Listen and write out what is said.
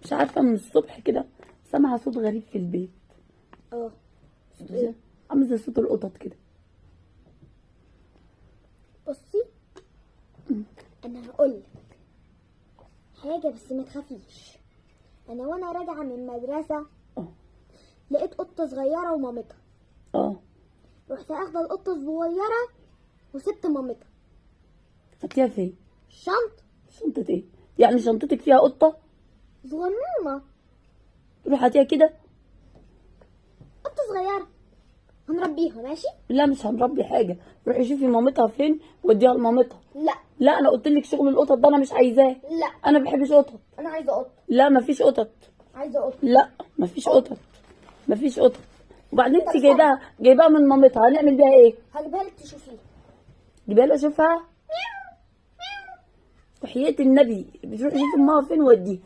مش عارفه من الصبح كده سامعه صوت غريب في البيت. اه. صوت ايه؟ عامل زي صوت القطط كده. بصي، انا هقولك حاجه بس ما تخافيش. انا وانا راجعه من المدرسه اه. لقيت قطه صغيره ومامتها. اه. رحت اخده القطه الصغيره وسبت مامتها. خدتيها فين؟ الشنطه شنطه ايه؟ يعني شنطتك فيها قطه؟ صغنونه، روحي هاتيها كده. قطه صغيره هنربيها ماشي. لا مش هنربي حاجه، روحي شوفي مامتها فين وديها لمامتها. لا لا انا قلت لك شغل القطط ده انا مش عايزاه. لا، انا ما بحبش قطط. انا عايزه قطه. لا مفيش قطط. عايزه قطه. لا مفيش قطط. مفيش قطط. وبعدين انت طب جايباها من مامتها، هنعمل بيها ايه؟ هجيبها لك تشوفيها. جيبها لي اشوفها. وحياة النبي بتروحي شوفي امها فين وديها.